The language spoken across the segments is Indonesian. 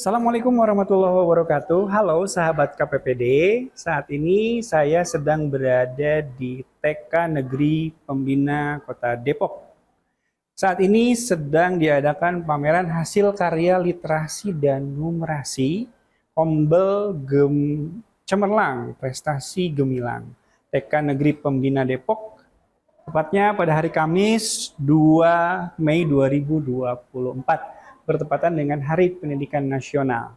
Assalamualaikum warahmatullahi wabarakatuh. Halo sahabat KPPD. Saat ini saya sedang berada di TK Negeri Pembina Kota Depok. Saat ini sedang diadakan pameran hasil karya literasi dan numerasi Kombel Cemerlang Prestasi Gemilang TK Negeri Pembina Depok. Tepatnya pada hari Kamis 2 Mei 2024. Bertepatan dengan Hari Pendidikan Nasional.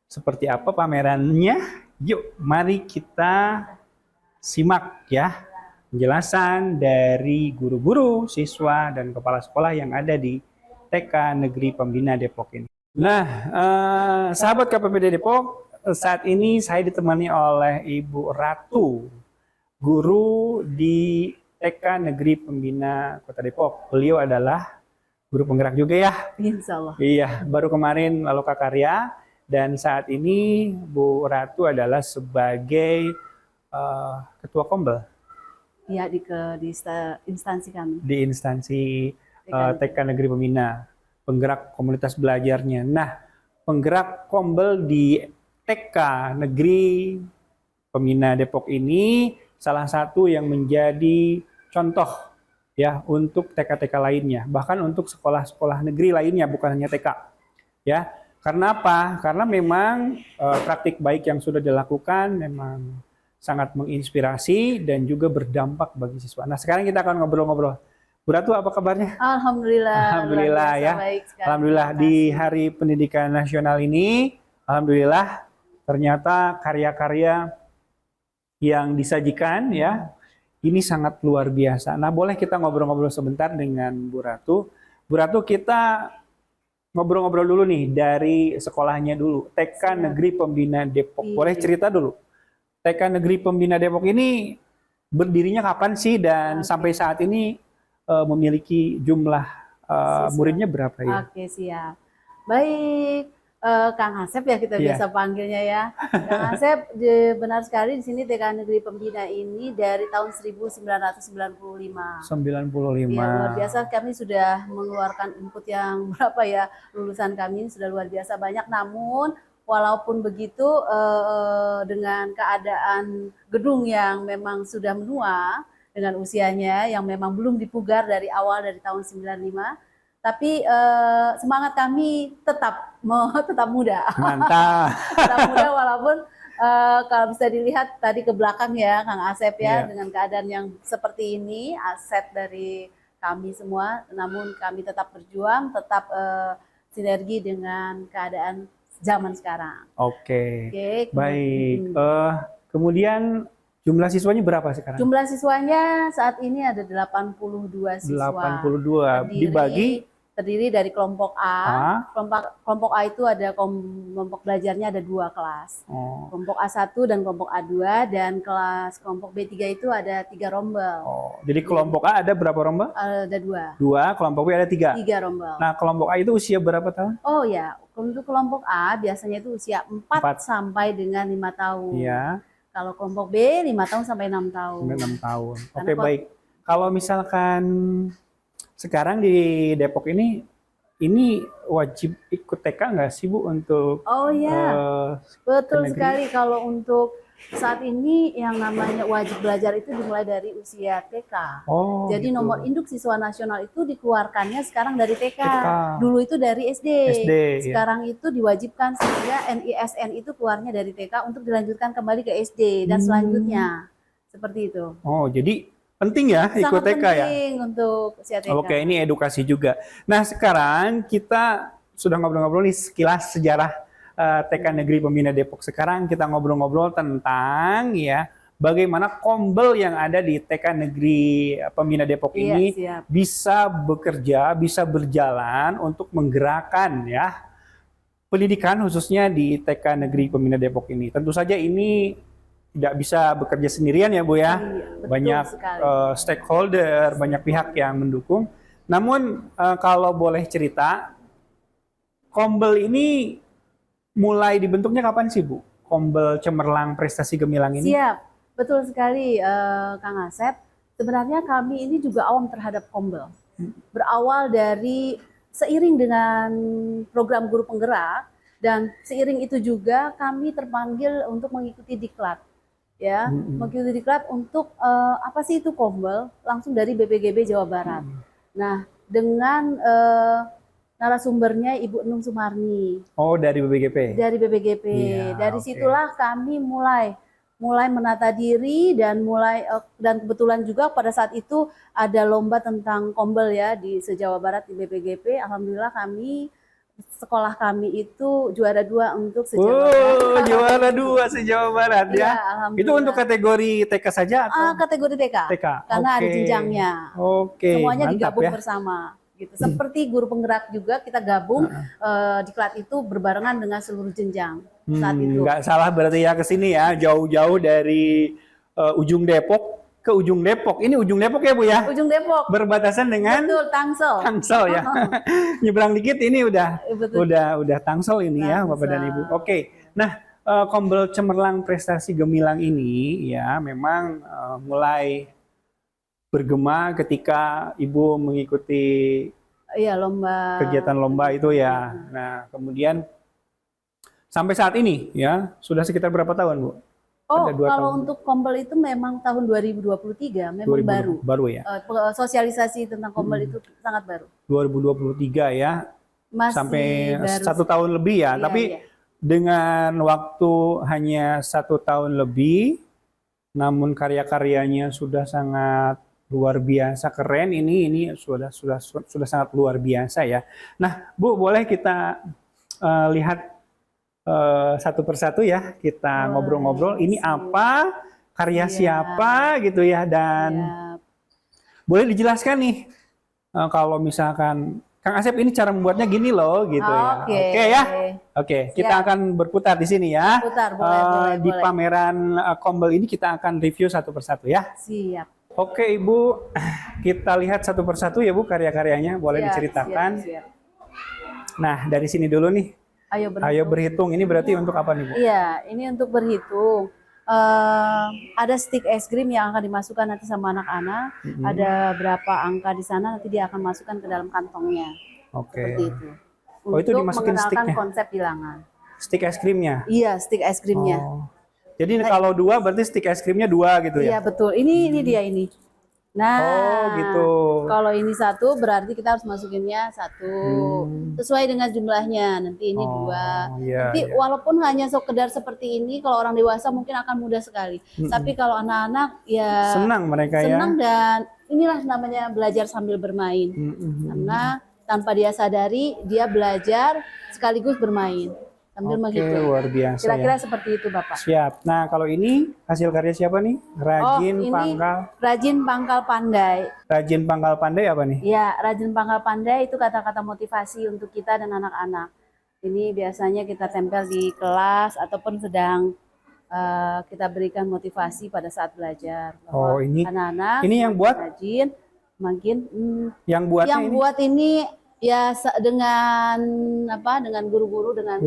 Seperti apa pamerannya? Yuk, mari kita simak ya penjelasan dari guru-guru, siswa, dan kepala sekolah yang ada di TK Negeri Pembina Depok ini. Nah, sahabat KPPD Depok, saat ini saya ditemani oleh Ibu Ratu, guru di TK Negeri Pembina Kota Depok. Beliau adalah guru penggerak juga ya? Insya Allah. Iya, baru kemarin Loka Karya dan saat ini Bu Ratu adalah sebagai ketua Kombel. Iya, di instansi kami. Di instansi TK Negeri Pembina, penggerak komunitas belajarnya. Nah, penggerak Kombel di TK Negeri Pembina Depok ini salah satu yang menjadi contoh ya untuk TK-TK lainnya, bahkan untuk sekolah-sekolah negeri lainnya, bukan hanya TK. Ya, karena apa? Karena memang praktik baik yang sudah dilakukan memang sangat menginspirasi dan juga berdampak bagi siswa. Nah, sekarang kita akan ngobrol-ngobrol. Bu Ratu, apa kabarnya? Alhamdulillah. Alhamdulillah ya. Baik sekali. Alhamdulillah di Hari Pendidikan Nasional ini, alhamdulillah ternyata karya-karya yang disajikan ya ini sangat luar biasa. Nah, boleh kita ngobrol-ngobrol sebentar dengan Bu Ratu. Bu Ratu, kita ngobrol-ngobrol dulu nih dari sekolahnya dulu. TK Negeri Pembina Depok. Boleh cerita dulu. TK Negeri Pembina Depok ini berdirinya kapan sih dan sampai saat ini memiliki jumlah muridnya berapa ya? Oke, siap. Baik. Kang Asep ya kita biasa panggilnya ya. Kang Asep benar sekali di sini TK Negeri Pembina ini dari tahun 1995. 95. Ya, luar biasa, kami sudah mengeluarkan input yang berapa ya, lulusan kami sudah luar biasa banyak. Namun walaupun begitu dengan keadaan gedung yang memang sudah menua dengan usianya yang memang belum dipugar dari awal dari tahun 95. Tapi semangat kami tetap muda. Mantap. Tetap muda walaupun kalau bisa dilihat tadi ke belakang ya Kang Asep ya, dengan keadaan yang seperti ini, aset dari kami semua. Namun kami tetap berjuang, tetap sinergi dengan keadaan zaman sekarang. Oke. Baik. Kemudian jumlah siswanya berapa sekarang? Jumlah siswanya saat ini ada 82 siswa. 82. Terdiri dari kelompok A. Kelompok A itu ada kelompok belajarnya ada 2 kelas. Kelompok A1 dan kelompok A2, dan kelompok B3 itu ada 3 rombel. Jadi kelompok A ada berapa rombel? Ada 2. Kelompok B ada 3. 3 rombel. Nah, kelompok A itu usia berapa tahun? Oh ya, untuk kelompok A biasanya itu usia 4 sampai dengan 5 tahun. Iya. Kalau kelompok B 5 tahun sampai 6 tahun. 6 tahun. Oke, baik. Kalau misalkan sekarang di Depok ini wajib ikut TK nggak sih Bu untuk? Oh iya, betul sekali. Kalau untuk saat ini yang namanya wajib belajar itu dimulai dari usia TK. Jadi gitu. Nomor induk siswa nasional itu dikeluarkannya sekarang dari TK. Dulu itu dari SD. Sekarang itu diwajibkan sehingga NISN itu keluarnya dari TK untuk dilanjutkan kembali ke SD dan selanjutnya. Seperti itu. Jadi penting ya ikut TK ya? Penting untuk usia TK. Oke, ini edukasi juga. Nah, sekarang kita sudah ngobrol-ngobrol nih sekilas sejarah TK Negeri Pembina Depok. Sekarang kita ngobrol-ngobrol tentang ya bagaimana Kombel yang ada di TK Negeri Pembina Depok ini bisa bekerja, bisa berjalan untuk menggerakkan ya pendidikan khususnya di TK Negeri Pembina Depok ini. Tentu saja ini tidak bisa bekerja sendirian ya Bu ya. Banyak stakeholder, banyak pihak yang mendukung. Namun kalau boleh cerita, Kombel ini mulai dibentuknya kapan sih Bu? Kombel Cemerlang Prestasi Gemilang ini? Siap, betul sekali Kang Asep. Sebenarnya kami ini juga awam terhadap Kombel. Berawal dari seiring dengan program guru penggerak, Dan seiring itu juga kami terpanggil untuk mengikuti diklat, ya, mengikuti diklat untuk apa sih itu Kombel, langsung dari BPGB Jawa Barat. Nah, dengan narasumbernya Ibu Enung Sumarni. Oh, dari BPGP. Dari BPGP. Ya, dari situlah kami mulai menata diri dan dan kebetulan juga pada saat itu ada lomba tentang Kombel ya di se-Jawa Barat di BPGP. Alhamdulillah sekolah kami itu juara 2 untuk se-Jawa Barat. Juara 2 se-Jawa Barat ya. Itu untuk kategori TK saja atau? Kategori TK. Karena ada jenjangnya. Semuanya digabung bersama. Gitu. Seperti guru penggerak juga kita gabung diklat itu berbarengan dengan seluruh jenjang saat itu. Nggak salah berarti ya ke sini ya, jauh-jauh dari ujung Depok ke ujung Depok. Ini ujung Depok ya Bu ya? Ujung Depok. Berbatasan dengan Tangsel. Tangsel ya. Nyebrang dikit ini udah Tangsel ini ya Bapak dan Ibu. Oke. Nah, Kombel Cemerlang Prestasi Gemilang ini ya memang mulai bergema ketika Ibu mengikuti kegiatan lomba itu ya. Nah, kemudian sampai saat ini ya sudah sekitar berapa tahun Bu? Kalau untuk Kombel itu memang tahun 2023 memang baru ya. Sosialisasi tentang Kombel itu sangat baru. 2023 ya. Masih sampai baru 1 tahun lebih ya. Tapi dengan waktu hanya 1 tahun lebih, namun karya-karyanya sudah sangat luar biasa keren. Ini sudah sangat luar biasa ya. Nah, Bu, boleh kita lihat satu persatu ya, kita ngobrol-ngobrol. Ini apa, karya siapa gitu ya, dan boleh dijelaskan nih kalau misalkan Kang Asep ini cara membuatnya gini loh gitu ya. Oke ya. Oke, kita akan berputar di sini ya. Boleh. Di pameran Kombel ini kita akan review satu persatu ya. Siap. Oke Ibu, kita lihat satu persatu ya Bu karya-karyanya, boleh diceritakan. Siap. Nah, dari sini dulu nih. Ayo berhitung. Ini berarti untuk apa nih Bu? Iya, ini untuk berhitung. Ada stick es krim yang akan dimasukkan nanti sama anak-anak. Ada berapa angka di sana, nanti dia akan masukkan ke dalam kantongnya. Seperti itu. Itu dimasukin mengenalkan sticknya? Konsep bilangan. Stick es krimnya? Iya, stick es krimnya. Jadi kalau 2 berarti stick es krimnya 2 gitu ya? Iya betul. Ini dia ini. Nah, gitu. Kalau ini 1 berarti kita harus masukinnya 1 sesuai dengan jumlahnya. Nanti ini 2. Nanti walaupun hanya sekedar seperti ini, kalau orang dewasa mungkin akan mudah sekali. Tapi kalau anak-anak ya senang mereka senang dan inilah namanya belajar sambil bermain. Karena tanpa dia sadari dia belajar sekaligus bermain. Luar biasa. Kira-kira seperti itu Bapak. Siap. Nah kalau ini hasil karya siapa nih? Rajin Pangkal Pandai. Rajin Pangkal Pandai apa nih? Ya, Rajin Pangkal Pandai itu kata-kata motivasi untuk kita dan anak-anak. Ini biasanya kita tempel di kelas ataupun sedang kita berikan motivasi pada saat belajar. Ini anak-anak ini yang buat rajin, makin yang buat ini ya dengan guru-guru dengan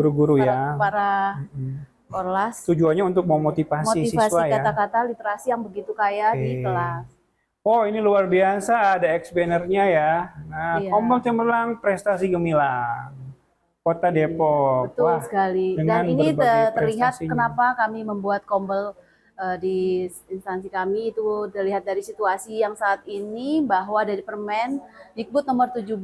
para orlas. Tujuannya untuk memotivasi siswa ya. Kata-kata literasi yang begitu kaya di kelas. Ini luar biasa, ada ex-bannernya ya. Nah, Kombel Cemerlang Prestasi Gemilang Kota Depok. Betul sekali. Dan ini terlihat kenapa kami membuat Kombel di instansi kami itu terlihat dari situasi yang saat ini, bahwa dari Permen Dikbud nomor 17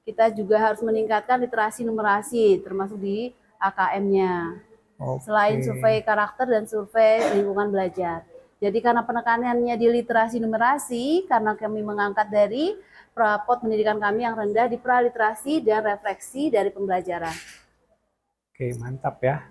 kita juga harus meningkatkan literasi numerasi termasuk di AKM-nya. Selain survei karakter dan survei lingkungan belajar. Jadi karena penekanannya di literasi numerasi, karena kami mengangkat dari rapot pendidikan kami yang rendah di praliterasi dan refleksi dari pembelajaran. Oke, mantap ya.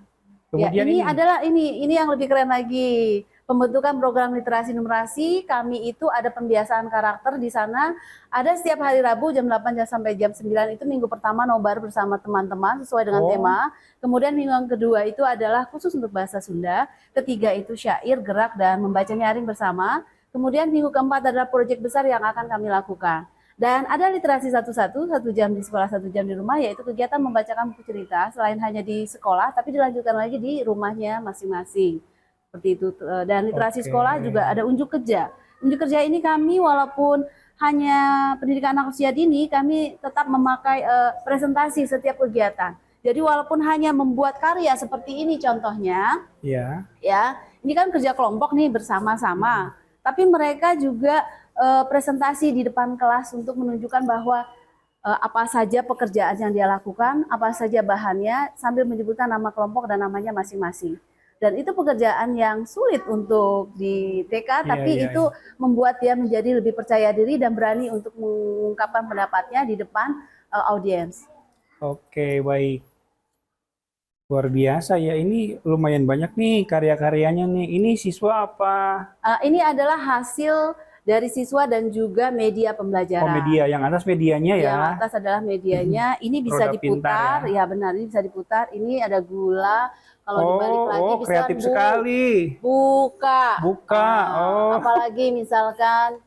Kemudian ini yang lebih keren lagi. Pembentukan program literasi numerasi kami itu ada pembiasaan karakter di sana. Ada setiap hari Rabu jam 8 sampai jam 9 itu minggu pertama nobar bersama teman-teman sesuai dengan tema. Kemudian minggu yang kedua itu adalah khusus untuk bahasa Sunda. Ketiga itu syair, gerak, dan membaca nyaring bersama. Kemudian minggu keempat adalah proyek besar yang akan kami lakukan. Dan ada literasi 1 jam di sekolah, 1 jam di rumah, yaitu kegiatan membacakan buku cerita selain hanya di sekolah, tapi dilanjutkan lagi di rumahnya masing-masing. Seperti itu. Dan literasi sekolah juga ada unjuk kerja. Unjuk kerja ini kami walaupun hanya pendidikan anak usia dini, kami tetap memakai presentasi setiap kegiatan. Jadi walaupun hanya membuat karya seperti ini contohnya, Ya. ya, ini kan kerja kelompok nih bersama-sama. Tapi mereka juga presentasi di depan kelas untuk menunjukkan bahwa apa saja pekerjaan yang dia lakukan, apa saja bahannya, sambil menyebutkan nama kelompok dan namanya masing-masing. Dan itu pekerjaan yang sulit untuk di TK, tapi itu membuat dia menjadi lebih percaya diri dan berani untuk mengungkapkan pendapatnya di depan audiens. Oke, baik. Luar biasa ya, ini lumayan banyak nih karya-karyanya nih. Ini siswa apa? Ini adalah hasil dari siswa dan juga media pembelajaran. Oh, media. Yang atas medianya ya? Yang atas adalah medianya. Ini bisa Roda diputar, pintar, ya? ya benar, ini bisa diputar. Ini ada gula. Kalau dibalik lagi bisa kreatif sekali. Buka. Buka. Apalagi misalkan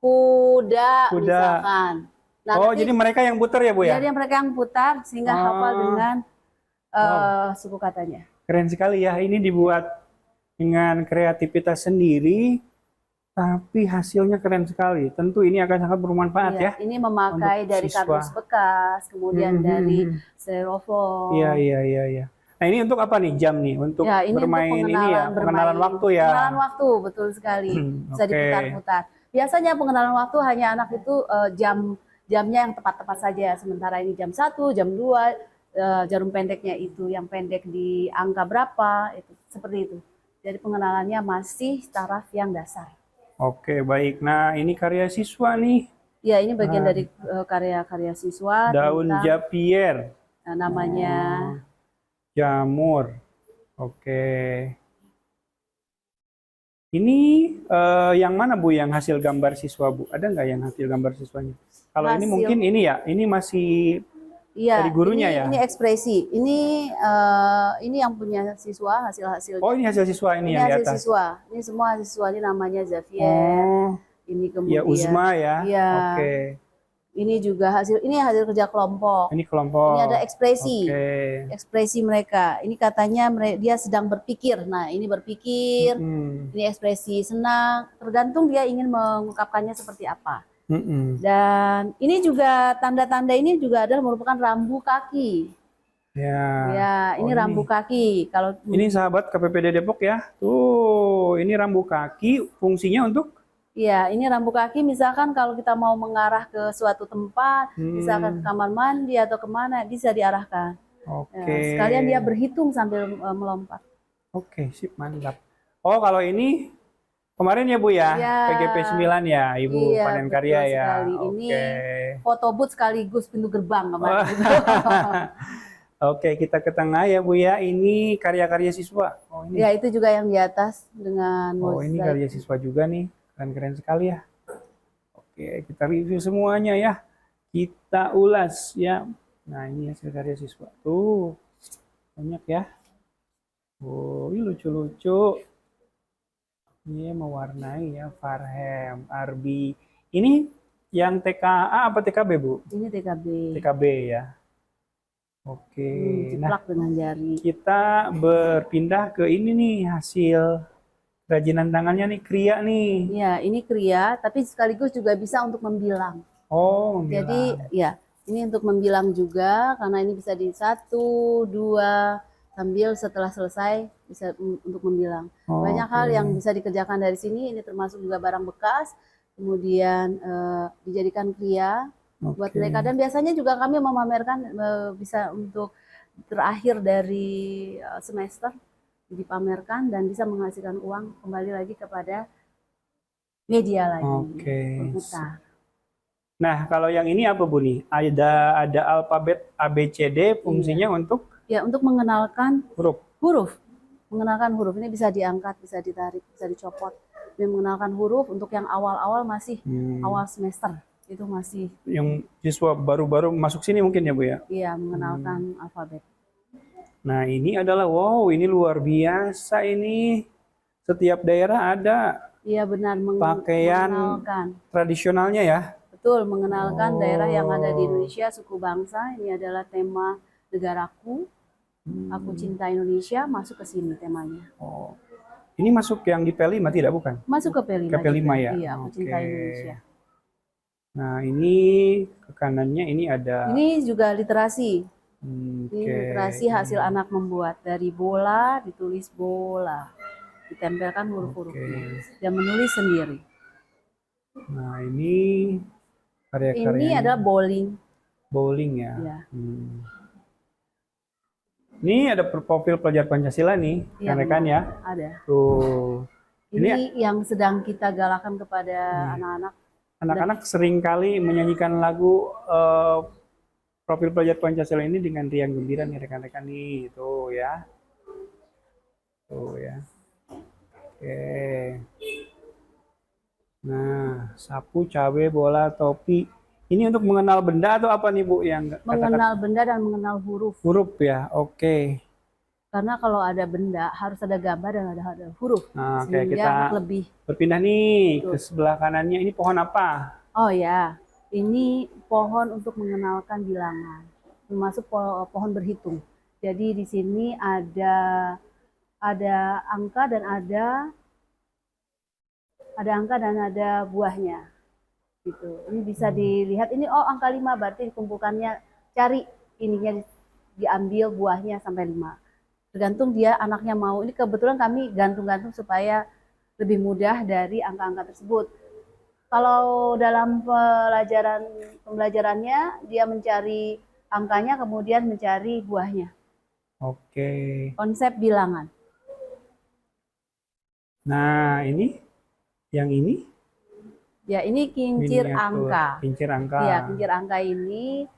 kuda. Misalkan. Nah, jadi mereka yang putar ya, Bu ya? Jadi mereka yang putar sehingga hafal dengan suku katanya. Keren sekali ya. Ini dibuat dengan kreativitas sendiri, tapi hasilnya keren sekali. Tentu ini akan sangat bermanfaat ya. Ini memakai dari kardus bekas, kemudian dari styrofoam. Iya. Nah, ini untuk apa nih, jam nih? Untuk ini bermain untuk ini ya, pengenalan waktu ya. Pengenalan waktu, betul sekali. Bisa diputar-putar. Biasanya pengenalan waktu hanya anak itu jamnya yang tepat-tepat saja. Sementara ini jam 1, jam 2, jarum pendeknya itu yang pendek di angka berapa, itu seperti itu. Jadi pengenalannya masih taraf yang dasar. Oke, baik. Nah, ini karya siswa nih. Ya, ini bagian dari karya-karya siswa. Daun japier. Namanya jamur. Oke. Ini yang mana, Bu, yang hasil gambar siswa, Bu? Ada nggak yang hasil gambar siswanya? Kalau ini mungkin ini ya, ini masih dari gurunya ya? Ini ekspresi. Ini yang punya siswa, hasil-hasilnya. Oh, ini hasil siswa ini yang di atas? Siswa. Ini semua siswa, ini namanya Xavier. Ini kemudian. Ya, Uzma ya? Iya. Oke. Ini juga hasil kerja kelompok. Ini kelompok. Ini ada ekspresi. Oke. Ekspresi mereka. Ini katanya dia sedang berpikir. Nah, ini berpikir. Ini ekspresi senang. Tergantung dia ingin mengungkapkannya seperti apa. Dan ini juga tanda-tanda ini juga adalah merupakan rambu kaki. Ya, ini rambu kaki. Kalau ini sahabat KPPD Depok ya. Tuh, ini rambu kaki fungsinya untuk. Iya, ini rambu kaki misalkan kalau kita mau mengarah ke suatu tempat, misalkan ke kamar mandi atau kemana, bisa diarahkan. Oke. Ya, sekalian dia berhitung sambil melompat. Oke, sip, mantap. Oh, kalau ini kemarin ya, Bu ya, PGP 9 ya, Ibu panen karya ya. Ini foto booth sekaligus pintu gerbang kemarin. Oke, kita ke tengah ya, Bu ya. Ini karya-karya siswa. Oh, ini. Ya, itu juga yang di atas dengan ini karya siswa juga nih. Keren sekali ya. Oke, kita review semuanya ya. Kita ulas ya. Nah, ini hasil karya siswa. Tuh, banyak ya. Oh, ini lucu-lucu. Ini mewarnai ya, Farhem, Arbi. Ini yang TKA apa TKB, Bu? Ini TKB. TKB ya. Oke. Ciplak dengan jari. Kita berpindah ke ini nih, hasil kerajinan tangannya nih, kria nih. Iya, ini kria, tapi sekaligus juga bisa untuk membilang. Oh, membilang. Jadi, ya, ini untuk membilang juga, karena ini bisa di 1, 2, sambil setelah selesai bisa untuk membilang. Banyak hal yang bisa dikerjakan dari sini, ini termasuk juga barang bekas, kemudian dijadikan kria buat mereka. Dan biasanya juga kami memamerkan bisa untuk terakhir dari semester, dipamerkan dan bisa menghasilkan uang kembali lagi kepada media lagi. Berputar. Nah, kalau yang ini apa, Bu nih? Ada alfabet ABCD, fungsinya untuk? Ya, untuk mengenalkan huruf. Mengenalkan huruf ini bisa diangkat, bisa ditarik, bisa dicopot. Dia mengenalkan huruf untuk yang awal-awal masih awal semester. Itu masih yang siswa baru-baru masuk sini mungkin ya, Bu ya? Iya, mengenalkan alfabet. Nah, ini adalah ini luar biasa ini. Setiap daerah ada. Iya, benar, pakaian tradisionalnya ya. Betul, mengenalkan daerah yang ada di Indonesia, suku bangsa. Ini adalah tema negaraku. Aku cinta Indonesia, masuk ke sini temanya. Ini masuk yang di P5 tidak, bukan? Masuk ke P5. Ke P5 ya? Iya, aku cinta Indonesia. Nah, ini ke kanannya ini ada. Ini juga literasi. Ini Oke. literasi hasil anak membuat. Dari bola ditulis bola, ditempelkan huruf-hurufnya dan menulis sendiri. Nah, ini Ini karya-karyanya adalah bowling. bowling ya. Ya. Ini ada profil pelajar Pancasila nih, Iya, rekan ya. Ada. Tuh. Ini yang sedang kita galakan kepada anak-anak. Anak-anak sering kali menyanyikan lagu profil pelajar Pancasila ini dengan riang gembira nih rekan-rekan nih. Tuh ya. Tuh ya. Oke. Nah, sapu, cabe, bola, topi. Ini untuk mengenal benda atau apa nih Bu yang Mengenal benda dan mengenal huruf. huruf ya? Oke. Karena kalau ada benda harus ada gambar dan ada huruf. Nah, oke, Sehingga kita lebih. berpindah nih ke sebelah kanannya. Ini pohon apa? Oh ya, ini pohon untuk mengenalkan bilangan. Termasuk pohon berhitung. Jadi di sini ada angka dan ada buahnya. Gitu. Ini bisa dilihat, ini angka 5 berarti dikumpulkannya, cari ininya, diambil buahnya sampai 5. Tergantung dia anaknya mau. Ini kebetulan kami gantung-gantung supaya lebih mudah dari angka-angka tersebut. Kalau dalam pembelajarannya dia mencari angkanya kemudian mencari buahnya. Oke. Konsep bilangan. Nah, yang ini Ya, ini kincir miniatur, angka. kincir angka. Ya, kincir angka ini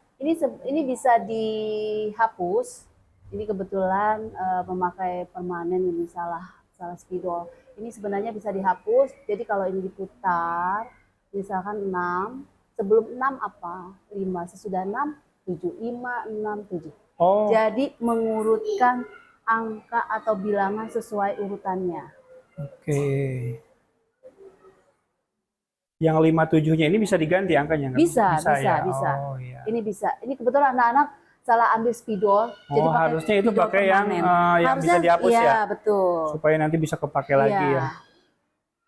bisa dihapus. Ini kebetulan memakai permanen, ini salah spidol. Ini sebenarnya bisa dihapus. Jadi kalau ini diputar, misalkan 6, sebelum 6 apa? 5, sesudah 6, 7, 5, 6, 7. Oh. Jadi mengurutkan angka atau bilangan sesuai urutannya. Oke. Yang 57-nya ini bisa diganti angkanya? Bisa. Ya? Oh, iya. Ini bisa. Ini kebetulan anak-anak salah ambil spidol. Jadi harusnya itu pakai yang harusnya, bisa dihapus ya? Iya, betul. Supaya nanti bisa kepakai lagi ya.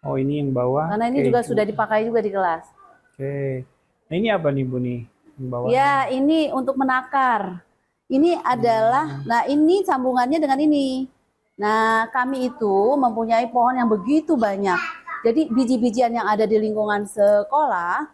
Oh, ini yang bawah. Karena ini juga sudah dipakai juga di kelas. Oke. Nah, ini apa nih Bu nih? Yang bawah. Ya, ini untuk menakar. Ini adalah, nah ini sambungannya dengan ini. Nah, kami itu mempunyai pohon yang begitu banyak. Jadi biji-bijian yang ada di lingkungan sekolah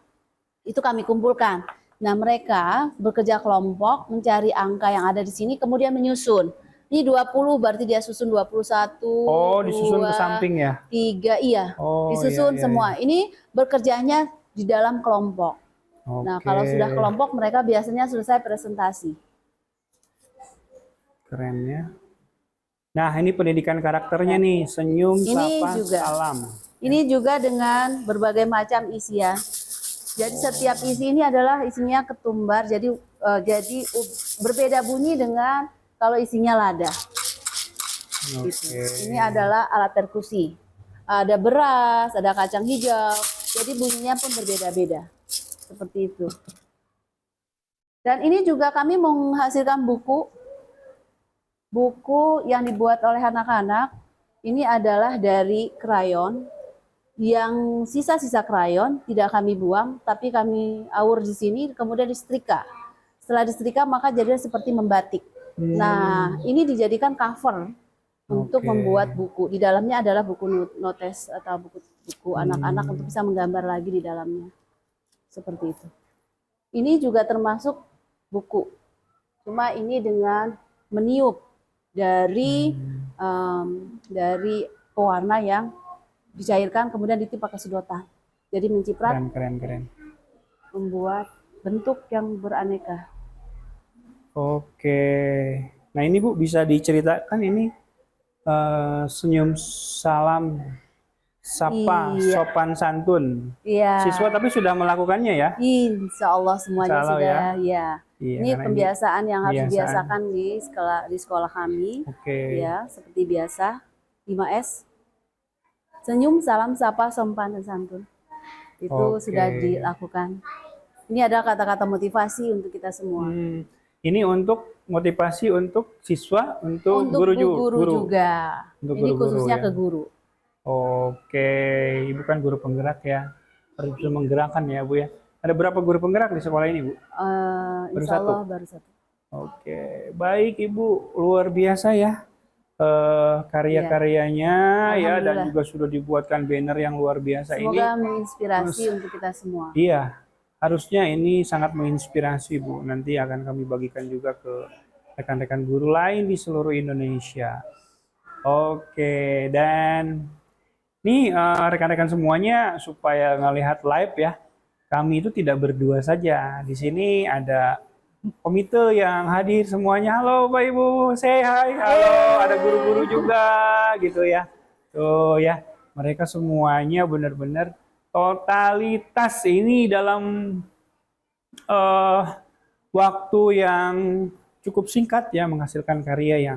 itu kami kumpulkan. Nah, mereka bekerja kelompok mencari angka yang ada di sini kemudian menyusun. Ini 20 berarti dia susun 21. Oh, disusun ke samping ya? 3, iya. Oh, disusun iya, semua. Iya. Ini bekerjanya di dalam kelompok. Oke. Nah, kalau sudah kelompok mereka biasanya selesai presentasi. Keren ya. Nah, ini pendidikan karakternya nih, senyum, sapa, salam. Ini juga dengan berbagai macam isian. Jadi setiap isi ini adalah isinya ketumbar. Jadi berbeda bunyi dengan kalau isinya lada. Gitu. Ini adalah alat perkusi. Ada beras, ada kacang hijau. Jadi bunyinya pun berbeda-beda. Seperti itu. Dan ini juga kami menghasilkan buku yang dibuat oleh anak-anak. Ini adalah dari krayon. Yang sisa-sisa krayon tidak kami buang, tapi kami aur di sini, kemudian disetrika. Setelah disetrika maka jadinya seperti membatik. Nah, ini dijadikan cover untuk membuat buku. Di dalamnya adalah buku notes atau buku anak-anak untuk bisa menggambar lagi di dalamnya. Seperti itu. Ini juga termasuk buku. Cuma ini dengan meniup dari pewarna yang dicairkan kemudian ditiup pakai sedotan. Jadi menciprat. Keren. Membuat bentuk yang beraneka. Oke. Nah, ini Bu bisa diceritakan ini senyum, salam, sapa, sopan santun. Iya. Siswa tapi sudah melakukannya ya? Insya Allah semuanya sudah ya. Iya, ini pembiasaan yang harus dibiasakan di sekolah kami. Ya, seperti biasa. 5S. Senyum, salam, sapa, sopan, dan santun. Itu sudah dilakukan. Ini adalah kata-kata motivasi untuk kita semua. Ini untuk motivasi untuk siswa, untuk guru juga. Untuk ini guru-guru, khususnya ya? ke guru. Oke, Ibu kan guru penggerak ya. Harus bisa menggerakkan ya Bu ya. Ada berapa guru penggerak di sekolah ini Bu? Insya Allah baru satu. Oke, baik Ibu, luar biasa ya karya-karyanya ya, dan Alhamdulillah. juga sudah dibuatkan banner yang luar biasa ini. Semoga menginspirasi untuk kita semua. Iya, harusnya ini sangat menginspirasi Bu. Nanti akan kami bagikan juga ke rekan-rekan guru lain di seluruh Indonesia. Oke, dan nih rekan-rekan semuanya supaya ngelihat live ya, kami itu tidak berdua saja. Di sini ada komite yang hadir semuanya. Halo Pak Ibu, say hi. Halo, ada guru-guru juga gitu ya. Tuh ya, mereka semuanya benar-benar totalitas ini dalam eh, waktu yang cukup singkat ya menghasilkan karya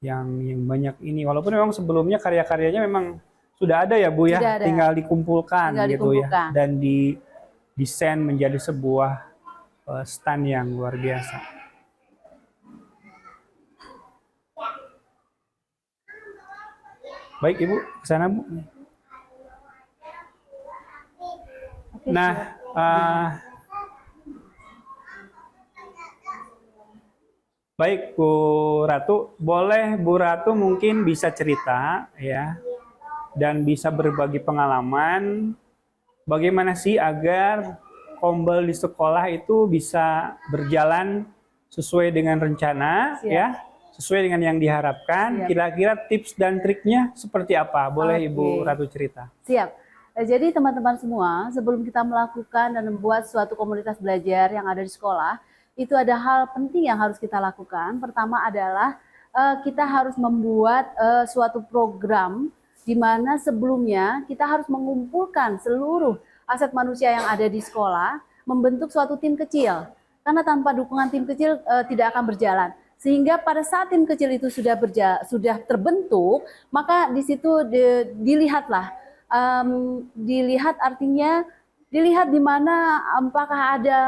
yang banyak ini. Walaupun memang sebelumnya karya-karyanya memang sudah ada ya Bu ya, Sudah ada. tinggal dikumpulkan Tinggal gitu dikumpulkan. ya, dan didesain menjadi sebuah stand yang luar biasa. Baik Ibu, ke sana Bu. Oke, Nah, baik Bu Ratu, boleh Bu Ratu mungkin bisa cerita ya, dan bisa berbagi pengalaman bagaimana sih agar Kombel di sekolah itu bisa berjalan sesuai dengan rencana. Siap. Ya, sesuai dengan yang diharapkan. Siap. Kira-kira tips dan triknya seperti apa? Boleh Oke. Ibu Ratu cerita? Siap. Jadi teman-teman semua, sebelum kita melakukan dan membuat suatu komunitas belajar yang ada di sekolah, itu ada hal penting yang harus kita lakukan. Pertama adalah kita harus membuat suatu program di mana sebelumnya kita harus mengumpulkan seluruh aset manusia yang ada di sekolah, membentuk suatu tim kecil. Karena tanpa dukungan tim kecil tidak akan berjalan. Sehingga pada saat tim kecil itu sudah terbentuk, maka di situ dilihatlah. Dilihat artinya dilihat di mana apakah ada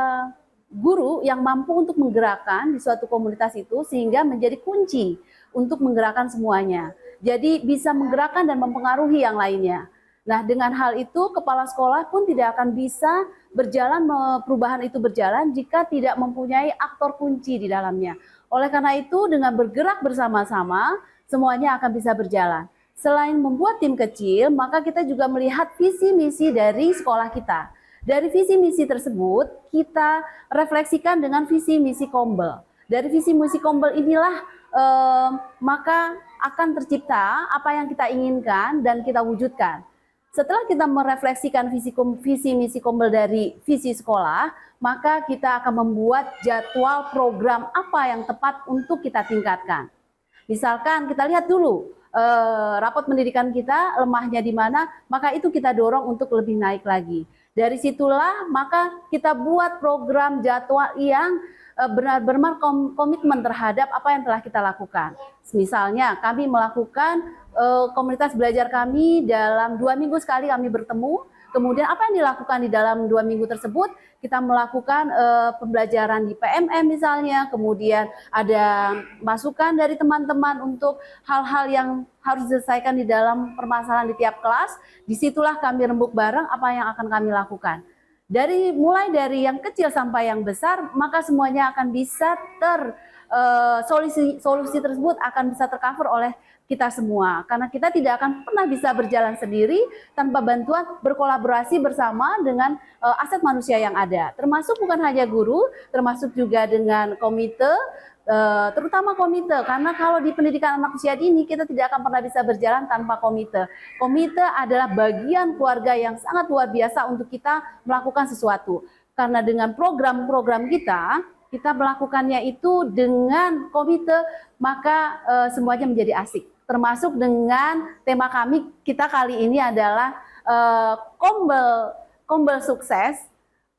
guru yang mampu untuk menggerakkan di suatu komunitas itu sehingga menjadi kunci untuk menggerakkan semuanya. Jadi bisa menggerakkan dan mempengaruhi yang lainnya. Nah, dengan hal itu kepala sekolah pun tidak akan bisa berjalan, perubahan itu berjalan jika tidak mempunyai aktor kunci di dalamnya. Oleh karena itu dengan bergerak bersama-sama semuanya akan bisa berjalan. Selain membuat tim kecil, maka kita juga melihat visi misi dari sekolah kita. Dari visi misi tersebut, kita refleksikan dengan visi misi Kombel. Dari visi misi Kombel inilah maka akan tercipta apa yang kita inginkan dan kita wujudkan. Setelah kita merefleksikan visi misi Kombel dari visi sekolah, maka kita akan membuat jadwal program apa yang tepat untuk kita tingkatkan. Misalkan kita lihat dulu rapot pendidikan kita lemahnya di mana, maka itu kita dorong untuk lebih naik lagi. Dari situlah maka kita buat program jadwal yang benar-benar komitmen terhadap apa yang telah kita lakukan. Misalnya kami melakukan komunitas belajar kami dalam 2 minggu sekali kami bertemu. Kemudian apa yang dilakukan di dalam 2 minggu tersebut? Kita melakukan pembelajaran di PMM misalnya, kemudian ada masukan dari teman-teman untuk hal-hal yang harus diselesaikan di dalam permasalahan di tiap kelas. Disitulah kami rembuk bareng apa yang akan kami lakukan. Mulai dari yang kecil sampai yang besar, maka semuanya akan bisa solusi tersebut akan bisa tercover oleh kita semua. Karena kita tidak akan pernah bisa berjalan sendiri tanpa bantuan berkolaborasi bersama dengan aset manusia yang ada. Termasuk bukan hanya guru, termasuk juga dengan komite, terutama komite. Karena kalau di pendidikan anak usia dini kita tidak akan pernah bisa berjalan tanpa komite. Komite adalah bagian keluarga yang sangat luar biasa untuk kita melakukan sesuatu. Karena dengan program-program kita melakukannya itu dengan komite, maka semuanya menjadi asik. Termasuk dengan tema kita kali ini adalah Kombel sukses.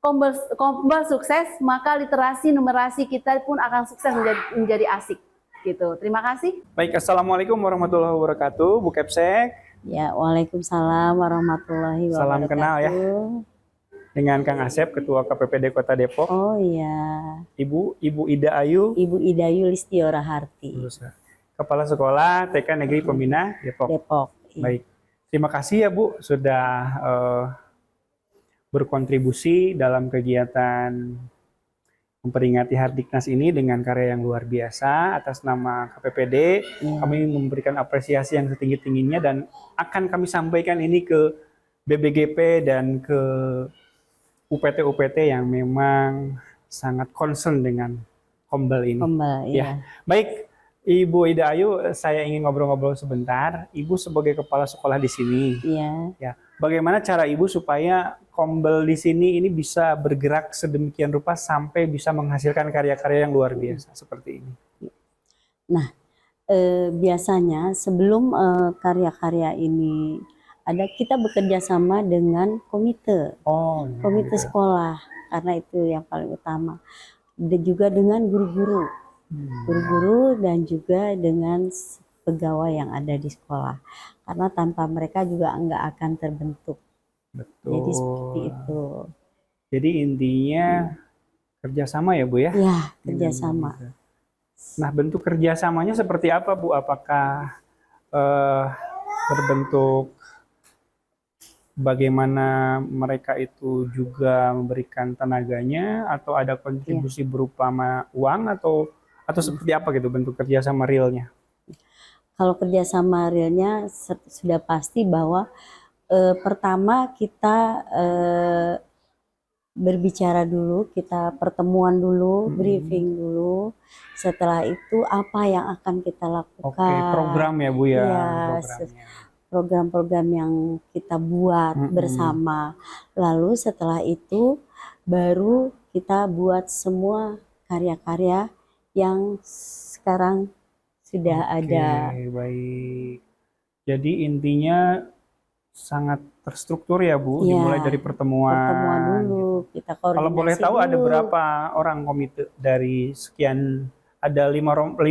Kombel sukses, maka literasi numerasi kita pun akan sukses menjadi asik. Gitu. Terima kasih. Baik, assalamualaikum warahmatullahi wabarakatuh, Bu Kepsek. Ya, waalaikumsalam warahmatullahi wabarakatuh. Salam kenal ya. Dengan Kang Asep, Ketua KPPD Kota Depok. Oh iya. Ibu Ida Ayu. Ibu Ida Ayu Listiora Harti. Kepala Sekolah TK Negeri Pembina Depok. Depok. Iya. Baik, terima kasih ya Bu sudah berkontribusi dalam kegiatan memperingati Hardiknas ini dengan karya yang luar biasa. Atas nama KPPD, kami memberikan apresiasi yang setinggi-tingginya dan akan kami sampaikan ini ke BBGP dan ke UPT-UPT yang memang sangat concern dengan Kombel ini. Kombel, ya. Baik, Ibu Ida Ayu, saya ingin ngobrol-ngobrol sebentar. Ibu sebagai kepala sekolah di sini, ya, bagaimana cara Ibu supaya Kombel di sini ini bisa bergerak sedemikian rupa sampai bisa menghasilkan karya-karya yang luar biasa seperti ini? Nah, biasanya sebelum karya-karya ini ada, kita bekerja sama dengan komite, komite sekolah, karena itu yang paling utama. Dan juga dengan guru-guru, guru-guru dan juga dengan pegawai yang ada di sekolah. Karena tanpa mereka juga nggak akan terbentuk. Betul. Jadi seperti itu. Jadi intinya kerjasama ya Bu ya? Ya, kerjasama. Nah, bentuk kerjasamanya seperti apa Bu? Apakah berbentuk bagaimana mereka itu juga memberikan tenaganya, atau ada kontribusi berupa uang, atau seperti apa gitu bentuk kerjasama realnya? Kalau kerjasama realnya sudah pasti bahwa pertama kita berbicara dulu, kita pertemuan dulu, briefing dulu. Setelah itu apa yang akan kita lakukan? Program ya Bu ya? Program-program yang kita buat bersama. Lalu setelah itu baru kita buat semua karya-karya yang sekarang sudah ada. Baik. Jadi intinya sangat terstruktur ya Bu, dimulai dari pertemuan. Pertemuan dulu, kita koordinasi. Kalau boleh tahu dulu. ada berapa orang komite dari sekian? Ada 5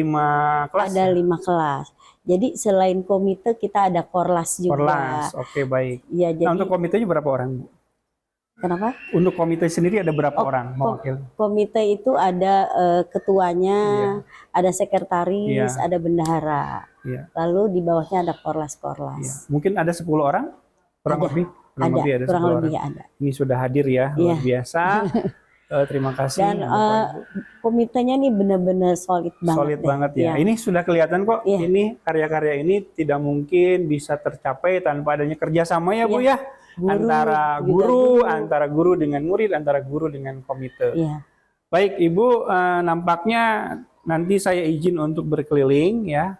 kelas? Ada 5 kelas. Jadi selain komite kita ada korlas juga. Korlas, oke baik. Ya, jadi, nah untuk komitenya berapa orang Bu? Kenapa? Untuk komite sendiri ada berapa orang mewakili? Komite itu ada ketuanya, ada sekretaris, ada bendahara. Lalu di bawahnya ada korlas-korlas. Mungkin ada 10 orang? Kurang lebih? Kurang lebih ada. Ini sudah hadir ya, luar biasa. Terima kasih. Dan komitenya nih benar-benar solid banget. Solid banget ya. Ini sudah kelihatan kok. Ini karya-karya ini tidak mungkin bisa tercapai tanpa adanya kerjasama ya Bu ya. Antara guru dengan murid, antara guru dengan komite. Baik Ibu, nampaknya nanti saya izin untuk berkeliling ya,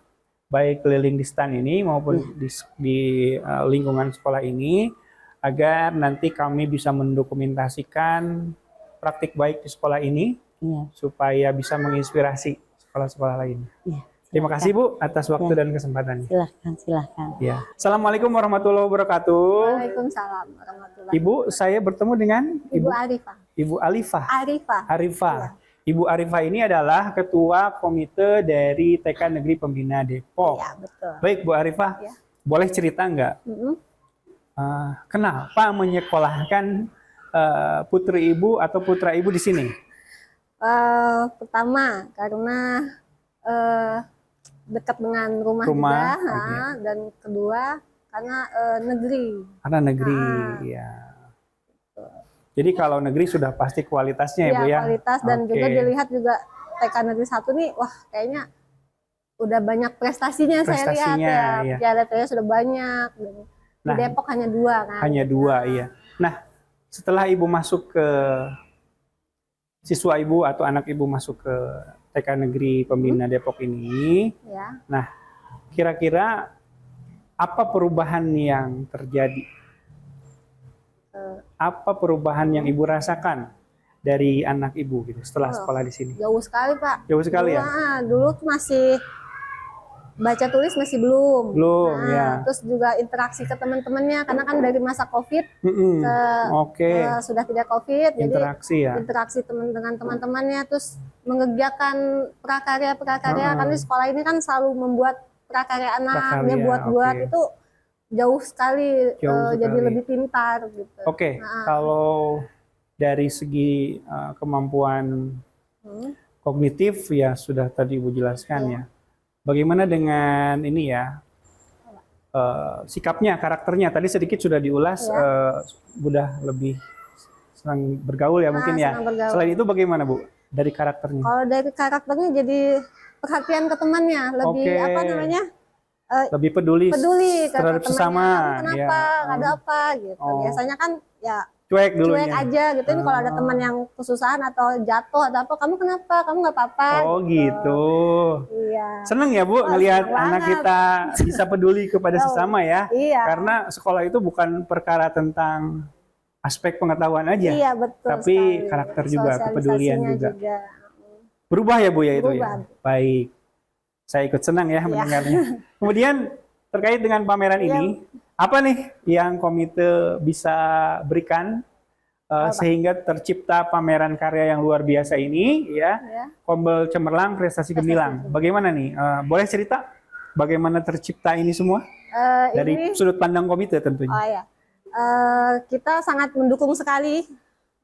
baik keliling di stand ini maupun di lingkungan sekolah ini, agar nanti kami bisa mendokumentasikan praktik baik di sekolah ini, supaya bisa menginspirasi sekolah-sekolah lain. Terima kasih Bu atas waktu dan kesempatannya. Silahkan. Ya. Assalamualaikum warahmatullahi wabarakatuh. Waalaikumsalam warahmatullahi wabarakatuh. Ibu, saya bertemu dengan Ibu Arifah. Ibu Alifah. Arifah. Ya. Ibu Arifah ini adalah Ketua Komite dari TK Negeri Pembina Depok. Ya, betul. Baik Bu Arifah, boleh cerita nggak? Kenapa menyekolahkan putri Ibu atau putra Ibu di sini? Pertama, karena dekat dengan rumah juga, dan kedua karena negeri. Karena negeri, ya. Jadi kalau negeri sudah pasti kualitasnya ya Bu ya? Kualitas dan juga dilihat juga TK Negeri 1 nih, wah kayaknya udah banyak prestasinya saya lihat ya. Piala sudah banyak. Di Depok hanya 2 kan? Hanya 2, iya. Nah, setelah Ibu masuk ke siswa Ibu atau anak Ibu masuk ke TK Negeri Pembina Depok ini, nah kira-kira apa perubahan yang terjadi? Apa perubahan yang Ibu rasakan dari anak Ibu gitu setelah sekolah di sini? Jauh sekali Pak. Jauh sekali ya? Dulu masih baca tulis masih belum. Ya. Terus juga interaksi ke teman-temannya, karena kan dari masa COVID sudah tidak COVID, interaksi jadi interaksi dengan teman-temannya, terus mengerjakan prakarya-prakarya. Kan di sekolah ini kan selalu membuat prakarya anaknya, buat-buat itu jauh sekali, jadi lebih pintar gitu. Kalau dari segi kemampuan kognitif ya sudah tadi Ibu jelaskan ya. Bagaimana dengan ini ya, sikapnya, karakternya? Tadi sedikit sudah diulas, sudah lebih senang bergaul ya mungkin ya. Selain itu bagaimana Bu? dari karakternya? Kalau dari karakternya jadi perhatian ke temannya, lebih Oke. apa namanya? Lebih peduli Peduli ke terhadap temannya, sesama. "Kamu kenapa? Ya. Ada apa?" gitu. Oh. Biasanya kan ya Cuek dulunya. cuek aja gitu. Ini kalau ada teman yang kesusahan atau jatuh atau apa, "Kamu kenapa? Kamu nggak apa-apa?" Oh gitu. Iya. Seneng ya Bu Wah, ngelihat seneng anak banget. kita bisa peduli kepada Oh, sesama ya. Iya. Karena sekolah itu bukan perkara tentang aspek pengetahuan aja. Iya, betul Tapi sekali. karakter juga, kepedulian Sosialisasinya juga. Berubah ya Bu ya itu ya. Berubah. Baik. Saya ikut senang ya mendengarnya. Kemudian terkait dengan pameran Iya. ini, apa nih yang komite bisa berikan sehingga tercipta pameran karya yang luar biasa ini ya. Ya. Kombel Cemerlang Prestasi Gemilang. Bagaimana nih? Boleh cerita bagaimana tercipta ini semua? Dari Ini, sudut pandang komite tentunya. oh ya, kita sangat mendukung sekali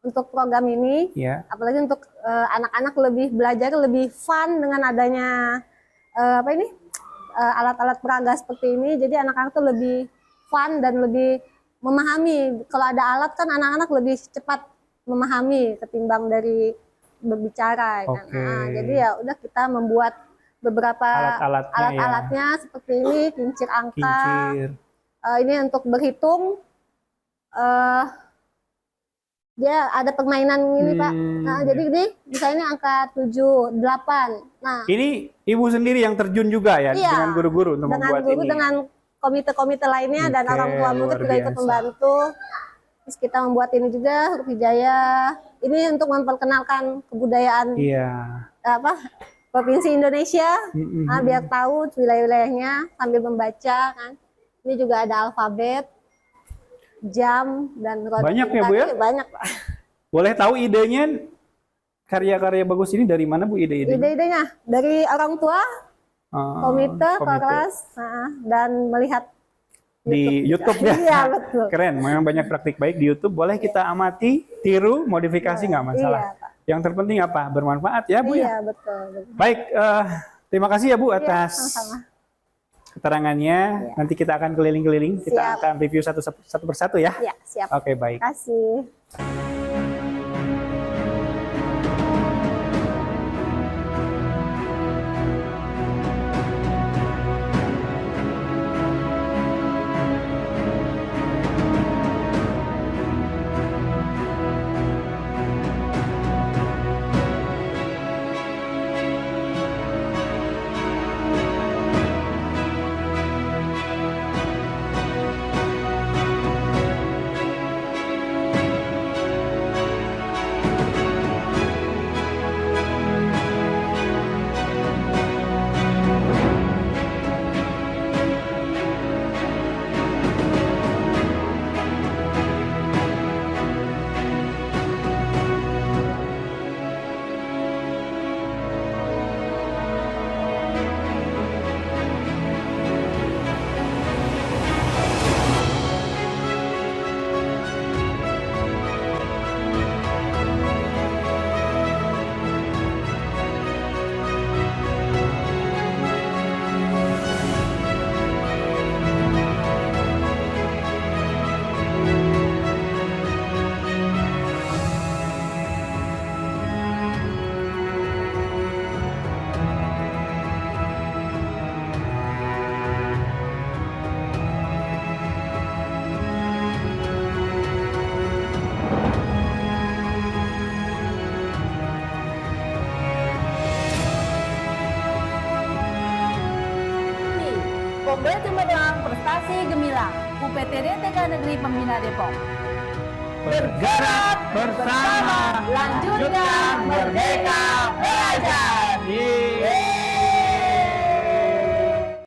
untuk program ini. Ya. Apalagi untuk anak-anak lebih belajar lebih fun dengan adanya alat-alat peraga seperti ini. Jadi anak-anak tuh lebih fun dan lebih memahami. Kalau ada alat kan anak-anak lebih cepat memahami ketimbang dari berbicara. Kan? Oke. Nah, jadi ya udah kita membuat beberapa alat-alatnya seperti ini, kincir angka. Kincir. Ini untuk berhitung. Dia ada permainan ini Pak. Nah, jadi ini misalnya angka 7, 8. Nah, Ini Ibu sendiri yang terjun juga ya Iya, dengan guru-guru untuk dengan membuat guru, ini. dengan komite-komite lainnya dan Oke, orang tua murid luar juga ikut biasa. membantu. Terus kita membuat ini juga huruf hijaiyah. Ini untuk memperkenalkan kebudayaan Iya. Provinsi Indonesia. Mm-mm. Nah, biar tahu wilayah-wilayahnya sambil membaca kan. Ini juga ada alfabet, jam dan roda Banyak ya, pintar. Bu, ya? Iya, banyak Pak. Boleh tahu idenya karya-karya bagus ini dari mana Bu ide-idenya? Ide-idenya dari orang tua, komite, kelas, dan melihat di YouTube ya. Iya, betul. Keren, memang banyak praktik baik di YouTube. Boleh kita amati, tiru, modifikasi nggak masalah. Iya, Pak. Yang terpenting apa? Bermanfaat ya Bu ya. Iya, betul. Baik, terima kasih ya Bu atas sama-sama. keterangannya. Nanti kita akan keliling-keliling, kita Siap. akan review satu persatu ya. Iya, siap. Oke, baik. Terima kasih. Kombel Cemerlang Prestasi Gemilang, UPTD TK Negeri Pembina Depok. Bergerak bersama, lanjutkan Merdeka Belajar. Yeay.